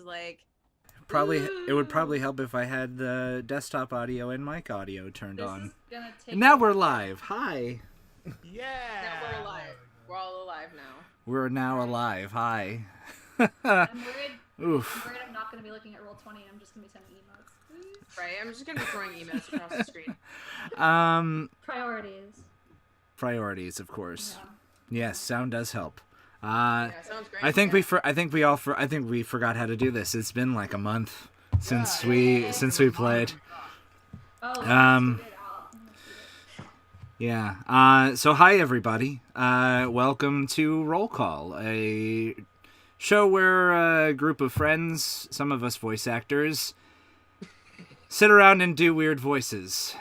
was like, Probably it would probably help if I had the desktop audio and mic audio turned This on. is gonna take. And now we're live. Hi. Yeah. now we're alive. We're all alive now. We're now alive. Hi. I'm worried. Oof. I'm worried I'm not gonna be looking at Roll20 and I'm just gonna be sending emotes. Right, I'm just gonna be throwing emails across the screen. Priorities. Of course. Yeah. Yes, sound does help. Yeah, sounds great. I think I think we forgot how to do this. It's been like a month since we played. Oh, Yeah. So hi everybody. Welcome to Roll Call, a show where a group of friends, some of us voice actors, sit around and do weird voices.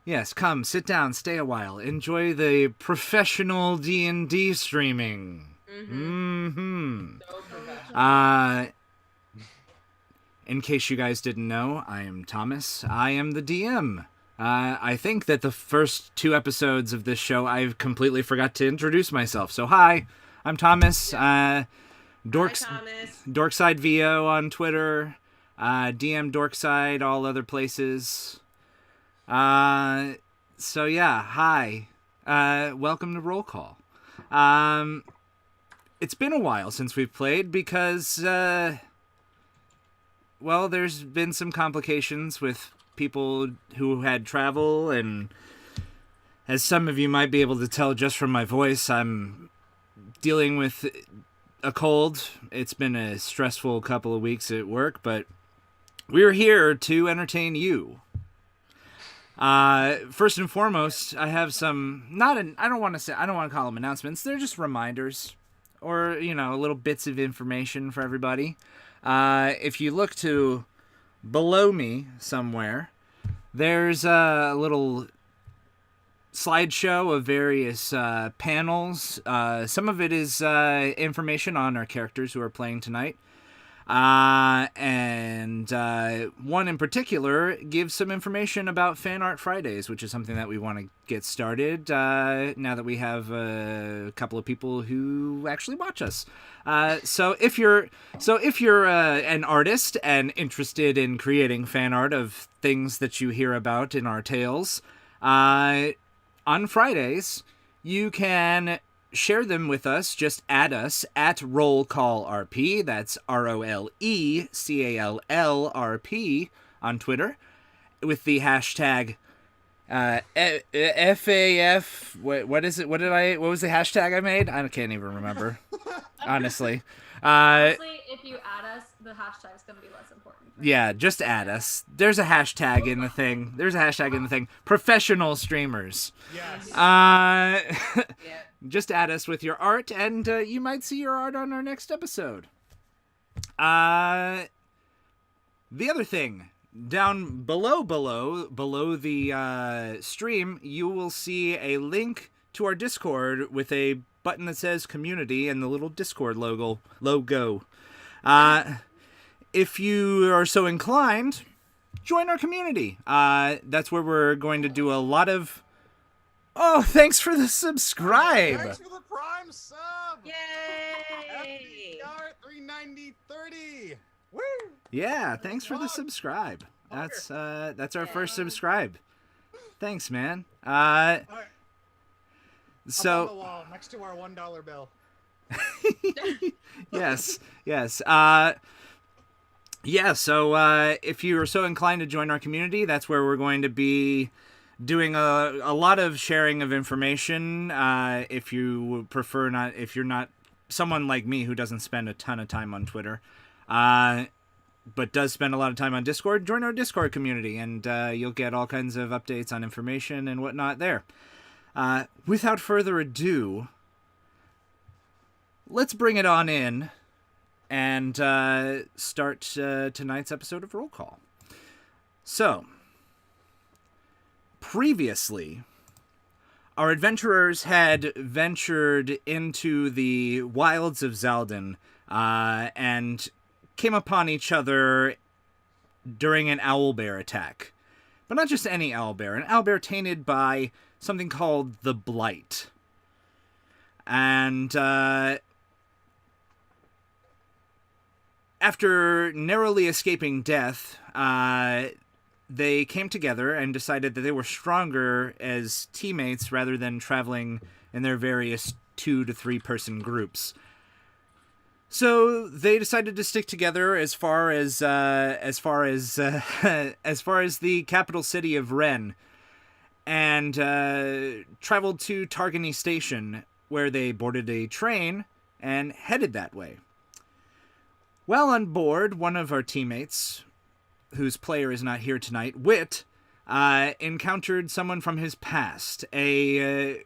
Yes, come, sit down, stay a while. Enjoy the professional D&D streaming. So professional. In case you guys didn't know, I am Thomas. I am the DM. I think that the first 2 episodes of this show, I completely forgot to introduce myself. So hi, I'm Thomas. Hi, Thomas. Dorkside VO on Twitter. DM Dorkside, all other places. So yeah, hi. Welcome to Roll Call. It's been a while since we've played because, well, there's been some complications with people who had travel, and as some of you might be able to tell just from my voice, I'm dealing with a cold. It's been a stressful couple of weeks at work, but we're here to entertain you. First and foremost, I have some, I don't want to call them announcements. They're just reminders or, little bits of information for everybody. If you look to below me somewhere, there's a little slideshow of various panels. Some of it is information on our characters who are playing tonight. And one in particular gives some information about Fan Art Fridays, which is something that we want to get started now that we have a couple of people who actually watch us. So if you're an artist and interested in creating fan art of things that you hear about in our tales, on Fridays you can share them with us. Just add us at Roll Call RP. That's ROLECALLRP on Twitter with the hashtag FAF. What is it? What was the hashtag I made? I can't even remember. Honestly. Honestly, if you add us, the hashtag's gonna be less important. Yeah, just add us. There's a hashtag in the thing. Professional streamers. Yes. Yeah. Just add us with your art, and you might see your art on our next episode. The other thing, down below the stream, you will see a link to our Discord with a button that says Community and the little Discord logo. If you are so inclined, join our community. That's where we're going to do a lot of... Oh, thanks for the subscribe. Thanks for the Prime sub. Yay! FDR 39030. Woo! Yeah, thanks for the subscribe. That's our first subscribe. Thanks, man. All right. So Up on the wall next to our $1 bill. yes. So if you are so inclined to join our community, that's where we're going to be doing a lot of sharing of information. If you prefer not, if you're not someone like me who doesn't spend a ton of time on Twitter, but does spend a lot of time on Discord, join our Discord community, and you'll get all kinds of updates on information and whatnot there. Without further ado, let's bring it on in and start tonight's episode of Roll Call. So, previously, our adventurers had ventured into the wilds of Zaldin and came upon each other during an owlbear attack. But not just any owlbear, an owlbear tainted by something called the Blight. And after narrowly escaping death, they came together and decided that they were stronger as teammates rather than traveling in their various 2 to 3 person groups. So they decided to stick together as far as as far as the capital city of Ren, and traveled to Targany Station, where they boarded a train and headed that way. While on board, one of our teammates, whose player is not here tonight, Wit, encountered someone from his past, a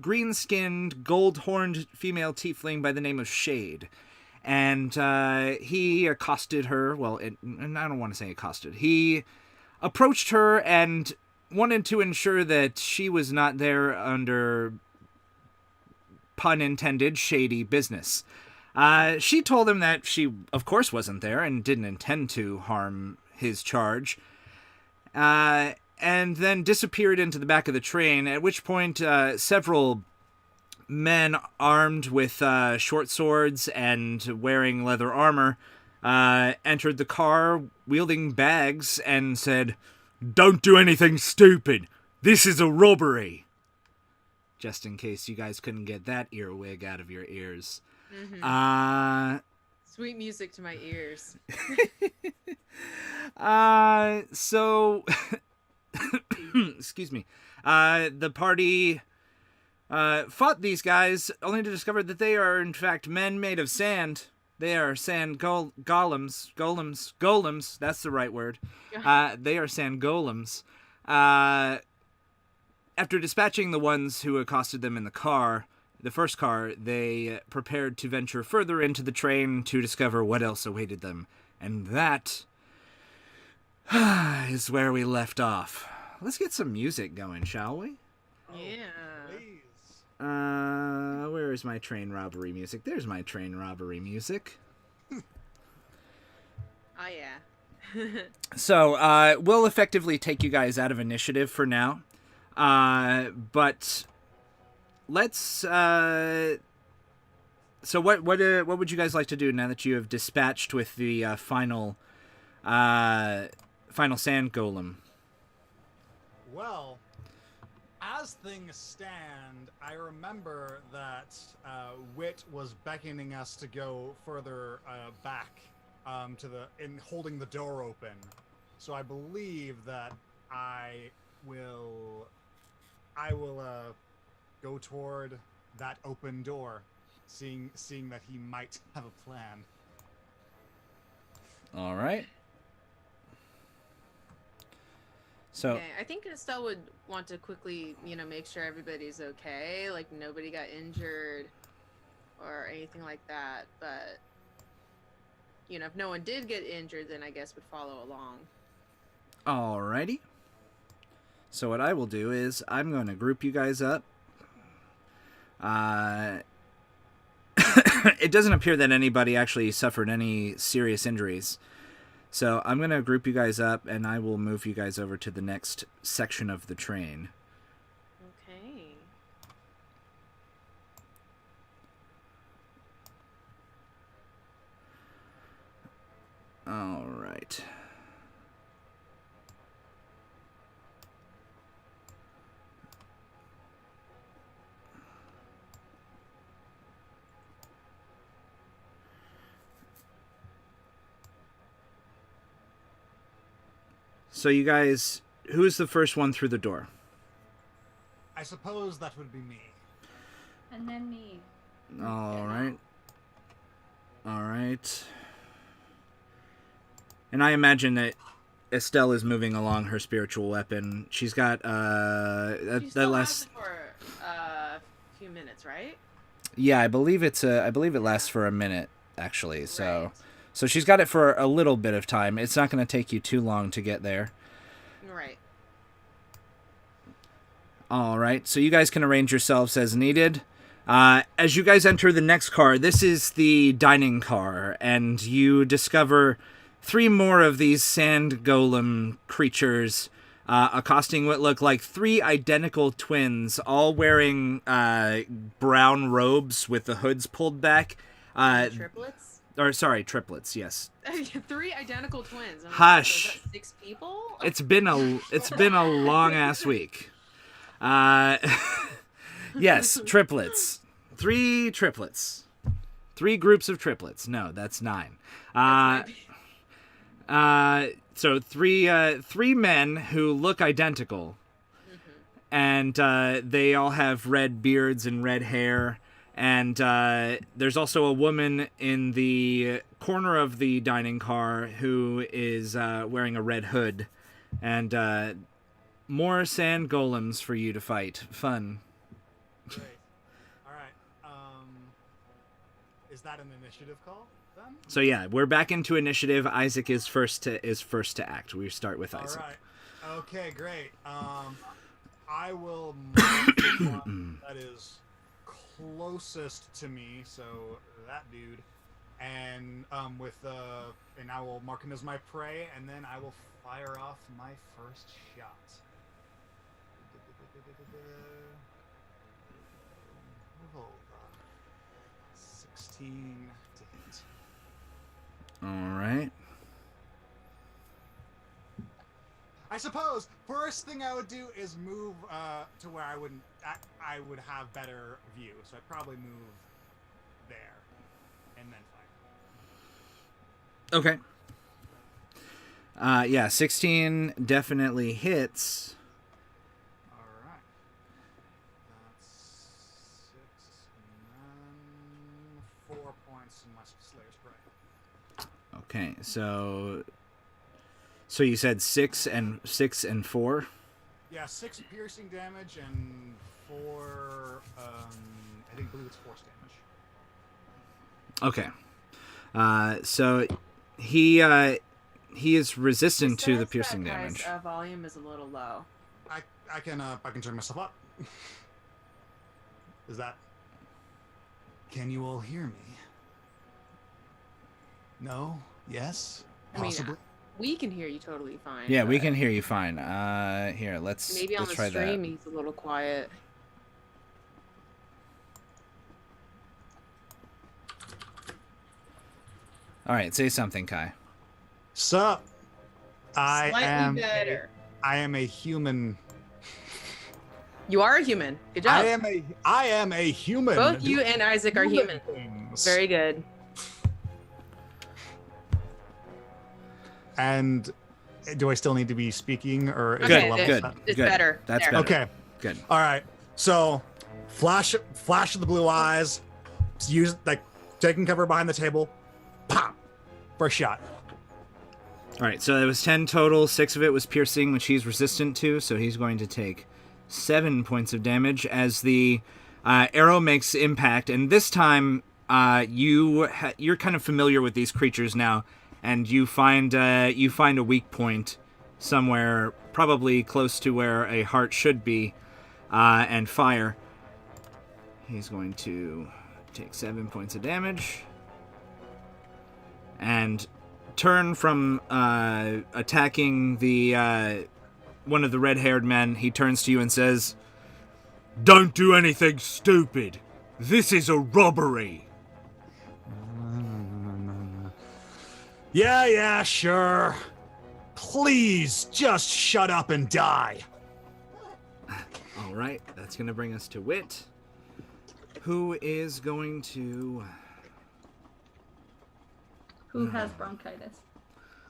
green-skinned, gold-horned female tiefling by the name of Shade. And he accosted her. Well, and I don't want to say accosted. He approached her and wanted to ensure that she was not there under, pun intended, shady business. She told him that she, of course, wasn't there and didn't intend to harm his charge. And then disappeared into the back of the train, at which point several men armed with short swords and wearing leather armor entered the car wielding bags and said, "Don't do anything stupid. This is a robbery." Just in case you guys couldn't get that earwig out of your ears. Mm-hmm. Sweet music to my ears. So excuse me. The party fought these guys, only to discover that they are, in fact, men made of sand. They are sand golems. Golems, that's the right word. They are sand golems. After dispatching the ones who accosted them in the first car, they prepared to venture further into the train to discover what else awaited them. And that is where we left off. Let's get some music going, shall we? Yeah. Please. Where is my train robbery music? There's my train robbery music. Oh, yeah. So, we'll effectively take you guys out of initiative for now. But let's, so what would you guys like to do now that you have dispatched with the, final sand golem? Well, as things stand, I remember that Wit was beckoning us to go further back in holding the door open. So I believe that I will go toward that open door, seeing that he might have a plan. All right. So, Okay, I think Estelle would want to quickly, make sure everybody's okay, like nobody got injured or anything like that. But, if no one did get injured, then I guess would follow along. alrighty. So what I will do is I'm going to group you guys up. It doesn't appear that anybody actually suffered any serious injuries. So I'm going to group you guys up, and I will move you guys over to the next section of the train. Okay. All right. So you guys, who's the first one through the door? I suppose that would be me. And then me. All right. All right. And I imagine that Estelle is moving along her spiritual weapon. She's got She that still last. has it for a few minutes, right? Yeah, I believe it lasts for a minute actually. So Right. so she's got it for a little bit of time. It's not going to take you too long to get there. Right. All right. So you guys can arrange yourselves as needed. As you guys enter the next car, this is the dining car, and you discover 3 more of these sand golem creatures accosting what look like 3 identical twins, all wearing brown robes with the hoods pulled back. Triplets? Or sorry, triplets. Yes. 3 identical twins. I'm like, Hush. so is that 6 people? It's been a long ass week. Yes, triplets. 3 triplets. 3 groups of triplets. No, that's 9. So 3 men who look identical, and they all have red beards and red hair. And there's also a woman in the corner of the dining car who is wearing a red hood. And more sand golems for you to fight. Fun. Great. All right. Is that an initiative call then? So yeah, we're back into initiative. Isaac is first to act. We start with Isaac. All right. Okay, great. I will mark the one that is closest to me, so that dude, and and I will mark him as my prey, and then I will fire off my first shot. 16 to hit. All right. I suppose first thing I would do is move to where I would have better view. So I'd probably move there and then fire. Okay. Yeah, 16 definitely hits. All right. That's 6 and then 4 points in my Slayer's Prey. Okay, so you said 6 and 4? Yeah, 6 piercing damage and 4. I believe it's force damage. Okay. So he is resistant to the piercing That guy's, damage. volume is a little low. I can turn myself up. Is that? Can you all hear me? No? Yes? I mean, Possibly? we can hear you totally fine. Yeah, we but can hear you fine. Here, let's Maybe on the try stream that. he's a little quiet. All right, say something, Kai. Sup? Slightly better. I am a human. You are a human. Good job. I am a human. Both you and Isaac are human. Things. Very good. And do I still need to be speaking, or is Okay, it level good. set? It's Good. better. That's There. better. Okay. Good. All right. So, flash of the blue eyes. Use taking cover behind the table. Pop. First shot. All right, so it was 10 total. 6 of it was piercing, which he's resistant to, so he's going to take 7 points of damage as the arrow makes impact. And this time, you're kind of familiar with these creatures now, and you find a weak point somewhere, probably close to where a heart should be, and fire. He's going to take 7 points of damage and turn from attacking the one of the red-haired men. He turns to you and says, "Don't do anything stupid. This is a robbery." Yeah, sure. Please just shut up and die. All right, that's going to bring us to Wit, who is going to... Who has bronchitis?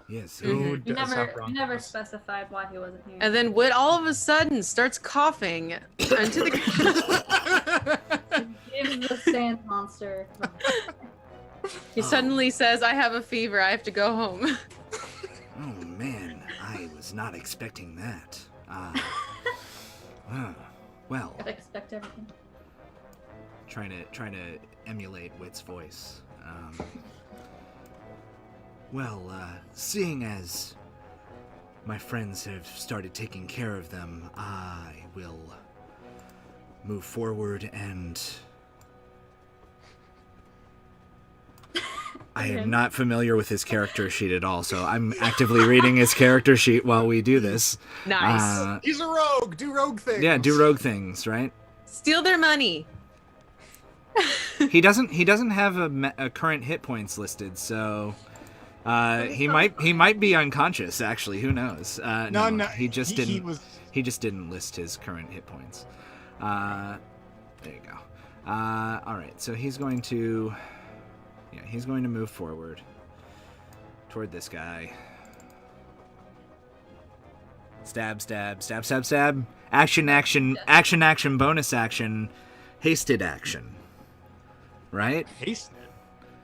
Yes, Mhm. You does have never bronchitis? specified why he wasn't here. And then Whit all of a sudden starts coughing into the Gives the sand monster. He suddenly says, I have a fever, I have to go home. Oh man, I was not expecting that. Well, Gotta expect everything. trying to emulate Wit's voice. Seeing as my friends have started taking care of them, I will move forward and I Okay. am not familiar with his character sheet at all, so I'm actively reading his character sheet while we do this. Nice. He's a rogue. Do rogue things. Yeah, do rogue things, right? Steal their money. He doesn't have a current hit points listed, so he might be unconscious. Actually, who knows? No. He just didn't. He was. He just didn't list his current hit points. There you go. All right, so he's going to move forward toward this guy. Stab, stab, stab, stab, stab. Action, action, action, action, bonus action, hasted action. Right? Hasted.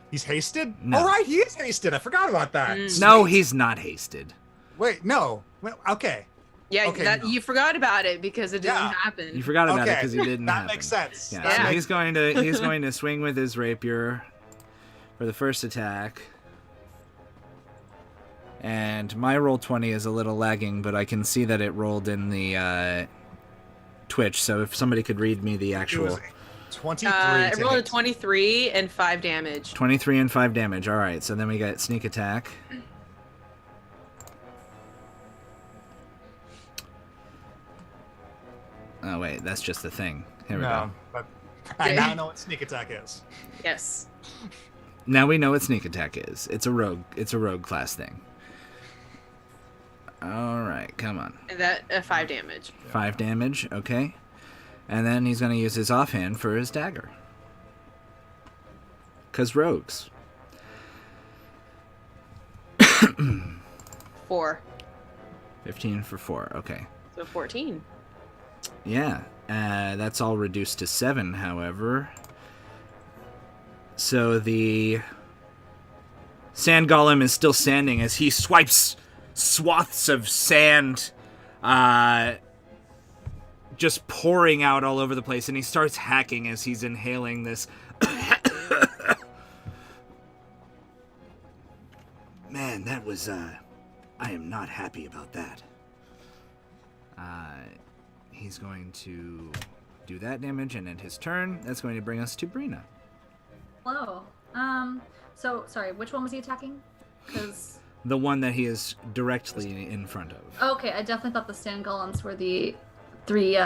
He's hasted? No. Oh, right, he is hasted. I forgot about that. No, Sweet. he's not hasted. Wait, no. Well, okay. Yeah, Okay, that, no. you forgot about it because it didn't Yeah. happen. You forgot about it Okay, because he didn't that happen. makes sense. Yeah, That so makes- he's going to swing with his rapier for the first attack. And my roll 20 is a little lagging, but I can see that it rolled in the Twitch. So if somebody could read me the It actual was 23 I to rolled a hit. 23 and 5 damage. 23 and 5 damage. All right, so then we got sneak attack. Oh wait, that's just the thing. Here we go. No, but I now know what sneak attack is. Yes. Now we know what sneak attack is. It's a rogue class thing. All right, come on. And that 5 damage. 5 damage, okay. And then he's going to use his offhand for his dagger. 'Cause rogues. 4. 15 for 4, okay. So 14. Yeah, that's all reduced to 7, however. So the sand golem is still standing as he swipes swaths of sand, just pouring out all over the place, and he starts hacking as he's inhaling this. Man, that was, I am not happy about that. He's going to do that damage and end his turn. That's going to bring us to Brina. Hello. So sorry, which one was he attacking? Because The one that he is directly in front of. okay, I definitely thought the sand golems were the 3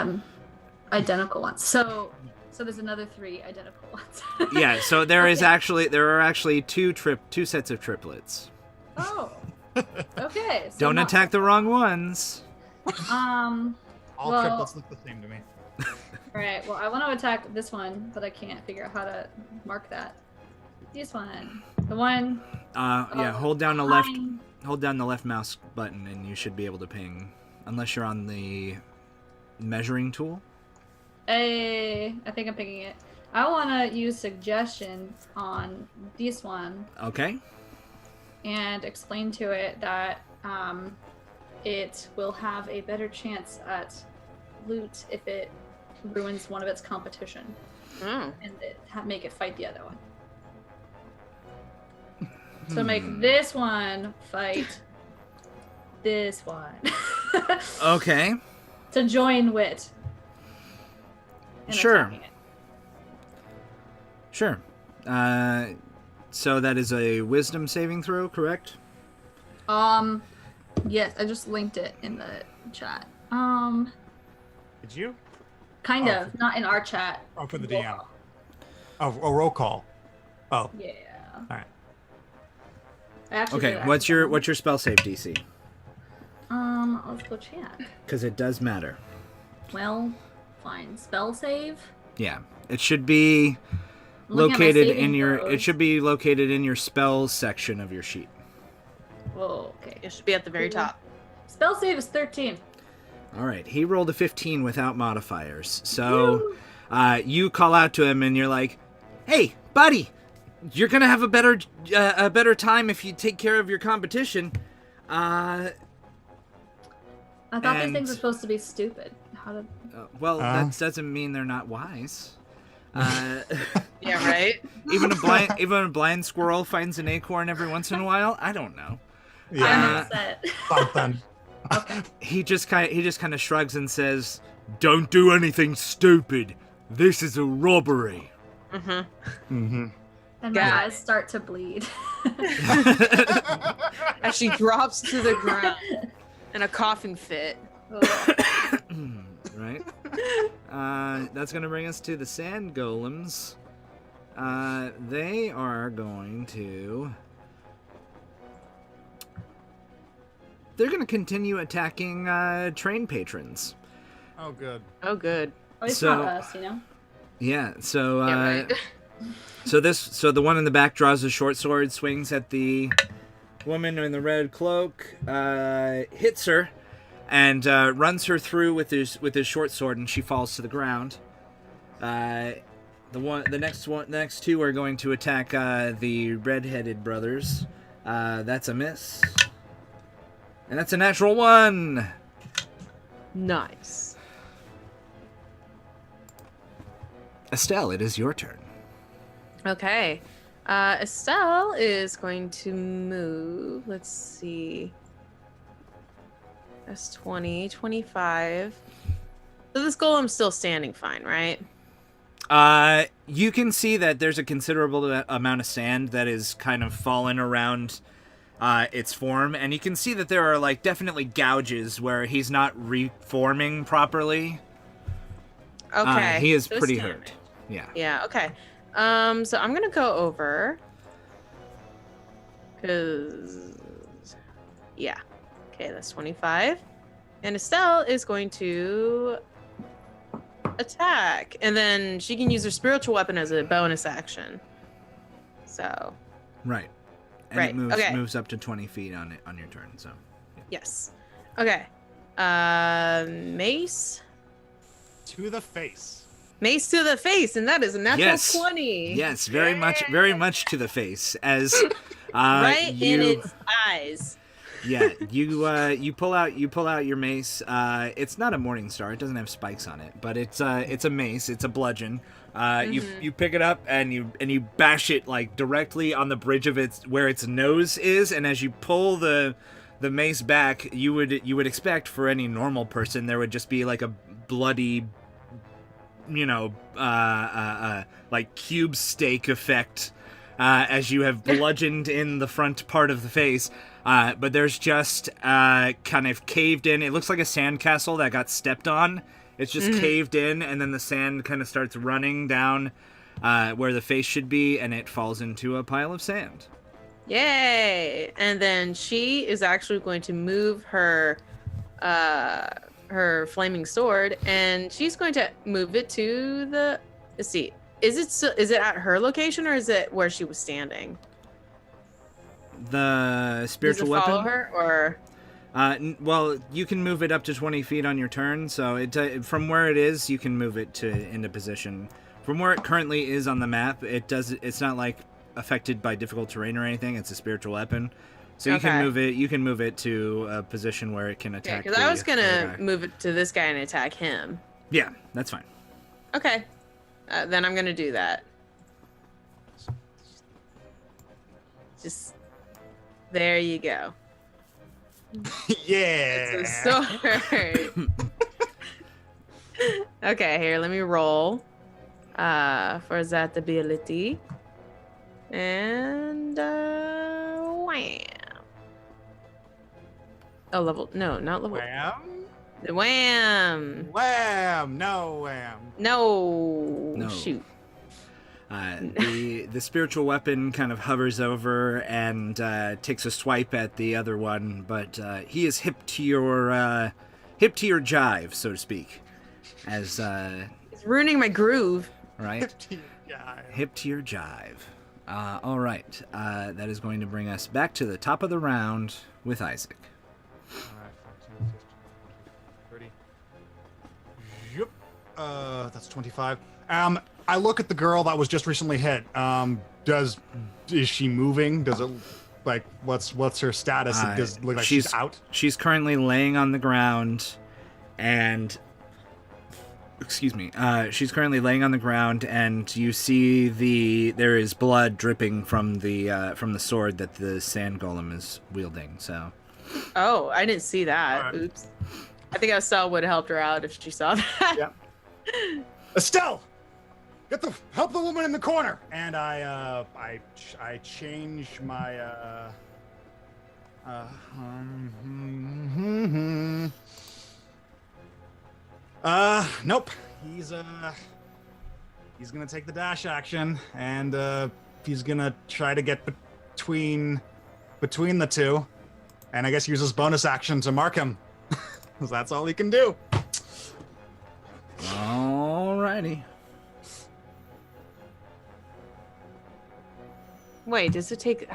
identical ones. So there's another 3 identical ones. Yeah, so there Okay. are actually two sets of triplets. Oh. Okay. So Don't not- attack the wrong ones. All Well- triplets look the same to me. All right. Well, I want to attack this one, but I can't figure out how to mark that. This one, the one. Yeah, Oh, hold down the behind- left mouse button and you should be able to ping, unless you're on the measuring tool. Hey, I think I'm picking it. I want to use suggestion on this one Okay. and explain to it that it will have a better chance at loot if it ruins one of its competition Oh. and make it fight the other one. So make this one fight this one. Okay. To join Wit. in Sure. attacking it. Sure. So that is a wisdom saving throw, correct? Yes, I just linked it in the chat. Did you? Kind Oh, of, not in our chat. Oh, for the DM. Oh, roll call. Oh, Yeah. all right. I actually Okay. did What's your accidentally. spell save DC? Let's go chat. Because it does matter. Well, fine. Spell save. Yeah. It should be I'm looking at my located saving in your. It throws. should be located in your spells section of your sheet. Whoa, okay. It should be at the very top. Spell save is 13. All right. He rolled a 15 without modifiers. So you call out to him and you're like, "Hey, buddy, you're gonna have a better time if you take care of your competition." I thought these And- things were supposed to be stupid. How did? Well, that doesn't mean they're not wise. Yeah, right? even a blind squirrel finds an acorn every once in a while. I don't know. I'm Yeah, upset. something. Okay. He just kind of shrugs and says, "Don't do anything stupid. This is a robbery." Mm-hmm. Mm-hmm. And my Got eyes start to bleed. As she drops to the ground in a coughing fit. Right. That's gonna bring us to the sand golems. They are going to. They're gonna continue attacking train patrons. Oh, good. Oh, good. Oh, it's So- not us, you know? Yeah. So. Yeah, right. So the one in the back draws a short sword, swings at the woman in the red cloak, hits her, and runs her through with his short sword, and she falls to the ground. The next two are going to attack the red-headed brothers. That's a miss, and that's a natural 1. Nice. Estelle, it is your turn. Okay. Estelle is going to move. Let's see. That's 20, 25. So this golem's still standing fine, right? You can see that there's a considerable amount of sand that is kind of fallen around its form, and you can see that there are like definitely gouges where he's not reforming properly. Okay. He is so pretty it's hurt. damaged. Yeah. Yeah, okay. So I'm gonna go over. Cause yeah. Okay, that's 25. And Estelle is going to attack. And then she can use her spiritual weapon as a bonus action. So Right. And Right, it okay. moves up to 20 feet on your turn. So. yes. Okay. Mace. To the face. Mace to the face, and that is a natural Yes. 20. Yes, very much to the face as Right you, in its eyes. Yeah, you pull out your mace. It's not a morning star. It doesn't have spikes on it, but it's a mace. It's a bludgeon. You pick it up and you bash it like directly on the bridge of where its nose is, and as you pull the mace back, you would expect for any normal person there would just be like a bloody, like cube steak effect as you have bludgeoned in the front part of the face. But there's just kind of caved in. It looks like a sandcastle that got stepped on. It's just caved in, and then the sand kind of starts running down where the face should be, and it falls into a pile of sand. Yay! And then she is actually going to move her flaming sword, and she's going to move it to the. Let's see. Is it at her location, or is it where she was standing? The spiritual Does it follow weapon. her, or Well, you can move it up to 20 feet on your turn. So from where it is, you can move it into position. From where it currently is on the map, it's not like affected by difficult terrain or anything. It's a spiritual weapon, so you Okay. can move it. You can move it to a position where it can yeah? attack. Because I was the other gonna guy. move it to this guy and attack him. Yeah, that's fine. Okay, then I'm gonna do that. Just there you go. Yeah. It's a sword. Okay, here, let me roll for that ability. And wham. Oh, not level. Wham. Wham. Wham. No wham. No. No. Shoot. The spiritual weapon kind of hovers over and takes a swipe at the other one, but he is hip to your jive, so to speak, as It's ruining my groove. right. Yeah. Hip to your jive. All right. That is going to bring us back to the top of the round with Isaac. Alright, 14, 15, 30. Yep. That's 25. I look at the girl that was just recently hit. Is she moving? Does it like what's her status? Does it look like she's out? She's currently laying on the ground, and excuse me. She's currently laying on the ground, and you see there is blood dripping from the sword that the sand golem is wielding. So. Oh, I didn't see that. Alright. Oops. I think Estelle would have helped her out if she saw that. Yeah. Estelle, help the woman in the corner. And I change my nope. He's gonna take the dash action, and he's gonna try to get between the two, and I guess use his bonus action to mark him. 'Cause that's all he can do. Alrighty. Wait, does it take?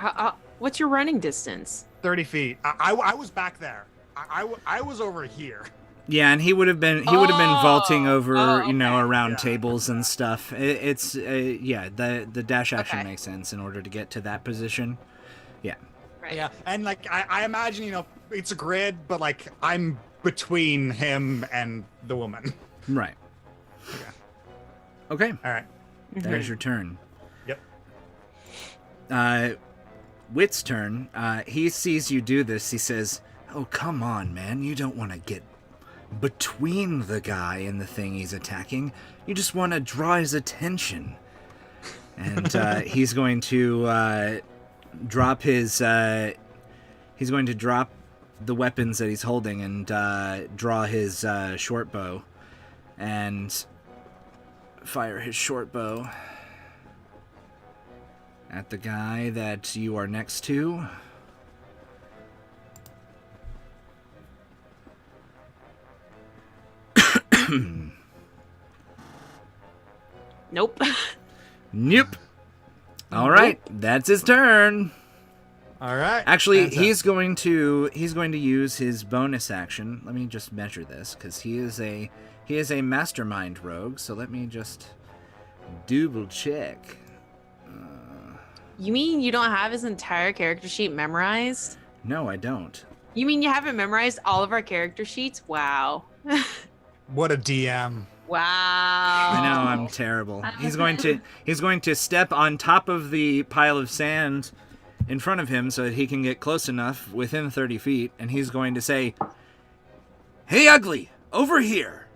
What's your running distance? 30 feet. I was back there. I was over here. Yeah, and he would have been vaulting over, okay. around Yeah. tables and stuff. It's the dash action Okay. makes sense in order to get to that position. Yeah. Right. Yeah, and like I imagine, it's a grid, but like I'm between him and the woman. Right. Okay. All right. There's your turn. Yep. Wit's turn. He sees you do this. He says, "Oh, come on, man. You don't want to get between the guy and the thing he's attacking. You just want to draw his attention." And he's going to drop his. He's going to drop the weapons that he's holding and draw his short bow and fire his short bow at the guy that you are next to. Nope. Nope. All right, that's his turn. All right. Actually, Fantastic. he's going to use his bonus action. Let me just measure this because he is a mastermind rogue. So let me just double check. You mean you don't have his entire character sheet memorized? No, I don't. You mean you haven't memorized all of our character sheets? Wow. What a DM. Wow. I know I'm terrible. He's going to step on top of the pile of sand in front of him so that he can get close enough within 30 feet, and he's going to say, "Hey, ugly, over here!"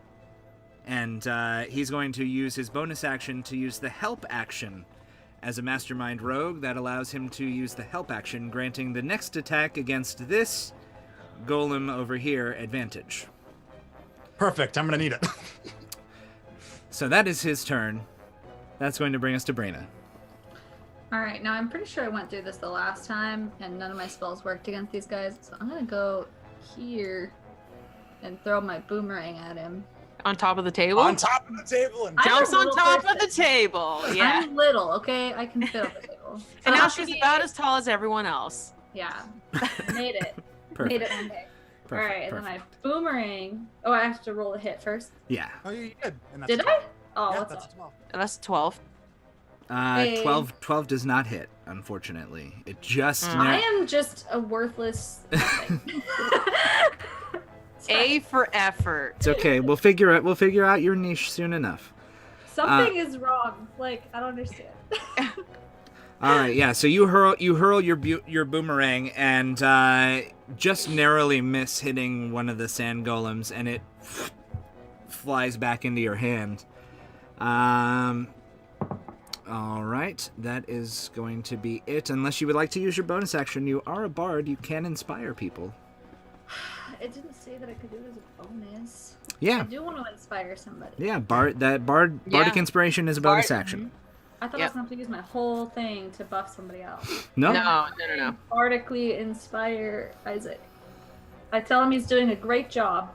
And he's going to use his bonus action to use the help action. As a mastermind rogue, that allows him to use the help action, granting the next attack against this golem over here advantage. Perfect. I'm gonna need it. So that is his turn. That's going to bring us to Brina. All right, now I'm pretty sure I went through this the last time, and none of my spells worked against these guys. So I'm gonna go here and throw my boomerang at him. On top of the table? On top of the table and I'm Jumps a on little top person. of the table. Yeah. I'm little, okay? I can fit on the table. So And now I'll she's be- about as tall as everyone else. Yeah, made it. Perfect. Made it one day. Perfect, All right, and perfect. then my boomerang. Oh, I have to roll a hit first. Yeah. Oh, you did. And that's Did 12. I? Oh, Yeah, what's that's up? 12. That's 12. Hey. 12 does not hit, unfortunately. It just... I am just a worthless nothing. A for effort. It's okay. We'll figure out your niche soon enough. Something is wrong. Like, I don't understand. All right, yeah. So you hurl your boomerang and just narrowly miss hitting one of the sand golems, and it flies back into your hand. All right, that is going to be it. Unless you would like to use your bonus action, you are a bard. You can inspire people. It didn't say that I could do it as a bonus. I Yeah, do want to inspire somebody. yeah. Bardic Yeah. inspiration is a bonus Bard- action. I thought I was going to have to use my whole thing to buff somebody else. No. No. Bardically inspire Isaac. I tell him he's doing a great job.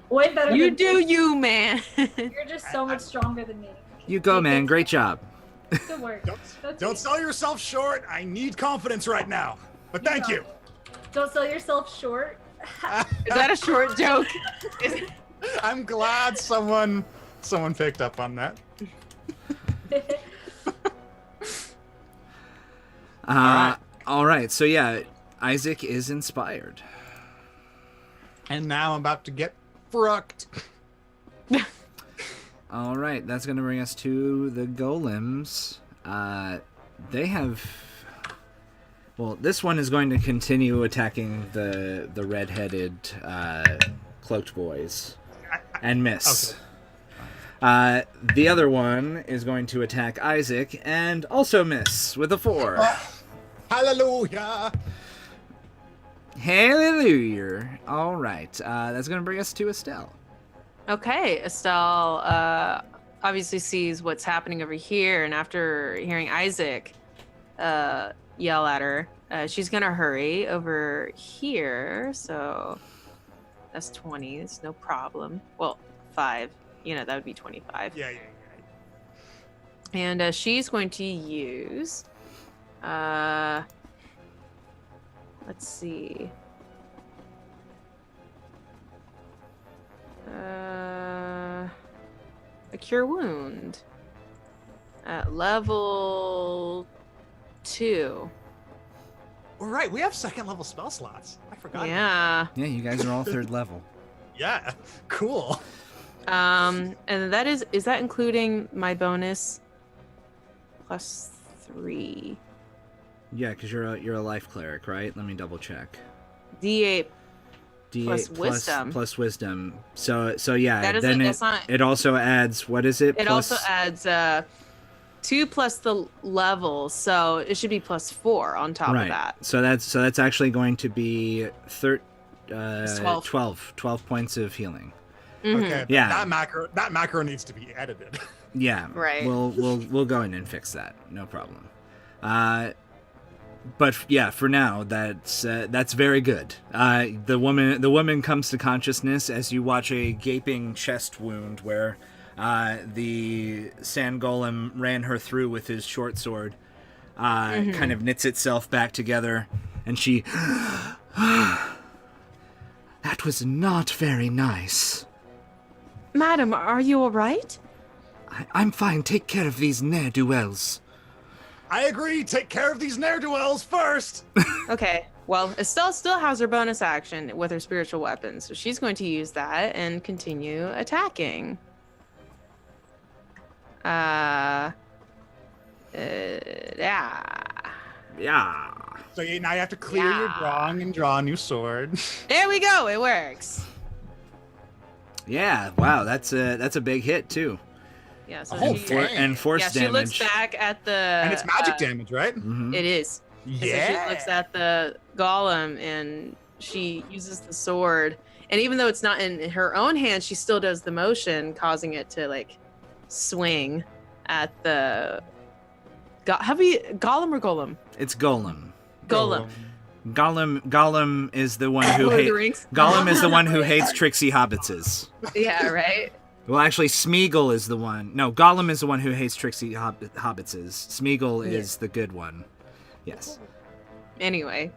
Way better You than do you, man. You're just so much stronger than me. You go, man. Great job. Good work. Don't sell yourself short. I need confidence right now. But thank you. Don't sell yourself short. Is that a short joke? I'm glad someone picked up on that. All right. So yeah, Isaac is inspired. And now I'm about to get frucked. All right, that's going to bring us to the golems. They have... Well, this one is going to continue attacking the red-headed cloaked boys and miss. The other one is going to attack Isaac and also miss with a 4. Hallelujah! Hallelujah. All right. That's going to bring us to Estelle. Okay, Estelle obviously sees what's happening over here, and after hearing Isaac yell at her, she's gonna hurry over here. So that's 20. It's no problem. Well, 5. You know, that would be 25. Yeah. And she's going to use. Let's see. A cure wound at level 2. All right, we have second level spell slots. I forgot. Yeah. Yeah, you guys are all 3rd level. Yeah, cool. And that is that including my bonus plus 3? Yeah, because you're a life cleric, right? Let me double check. D8 D8 plus wisdom. Plus wisdom. So yeah. That isn't- then that's not- it also adds, what is it? It also adds 2 plus the level, so it should be plus 4 on top of that. So that's actually going to be 12. 12 points of healing. Mhm. Okay. Yeah. That macro needs to be edited. Yeah. Right. We'll go in and fix that. No problem. But yeah, for now that's very good. The woman comes to consciousness as you watch a gaping chest wound where the sand golem ran her through with his short sword. Kind of knits itself back together, and she. That was not very nice. Madam, are you all right? I'm fine. Take care of these ne'er-do-wells. I agree. Take care of these ne'er-do-wells first. Okay. Well, Estelle still has her bonus action with her spiritual weapon, so she's going to use that and continue attacking. Yeah. Yeah. So now you have to clear your drawing and draw a new sword. There we go. It works. Yeah. Wow. That's a big hit too. Yeah. So Oh, she, dang. And force yeah, she damage. looks back at the. And it's magic damage, right? Mhm. It is. And so she looks at the golem and she uses the sword. And even though it's not in her own hand, she still does the motion, causing it to like swing at the. Golem or golem? It's Golem. Golem. Gollum is the one who Lord of the hates. Rings. Gollum is the one who hates tricksy hobbitses. Yeah, right. Well, actually, Smeagol is the one. No, Gollum is the one who hates tricksy hobbitses. Smeagol is the good one. Yes. Anyway.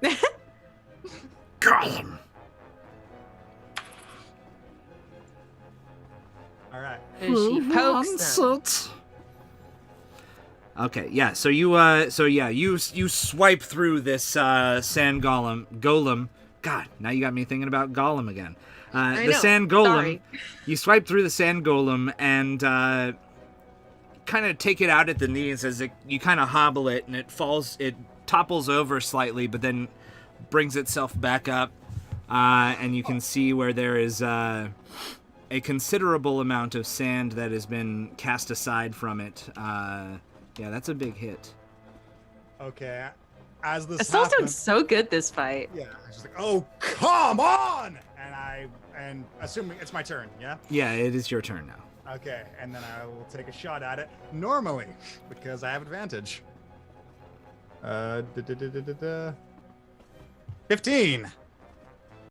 Gollum. All right. And she pokes them. Okay, yeah. So you swipe through this sand golem. God, now you got me thinking about Gollum again. The know. sand golem. Sorry. You swipe through the sand golem and kind of take it out at the knees as you kind of hobble it, and it topples over slightly, but then brings itself back up, and you can see where there is a considerable amount of sand that has been cast aside from it. Yeah, that's a big hit. Okay. As this Estelle's doing happens, so good this fight. yeah, I'm just like, oh, come on! And assuming it's my turn, yeah? Yeah, it is your turn now. Okay, and then I will take a shot at it normally because I have advantage. 15.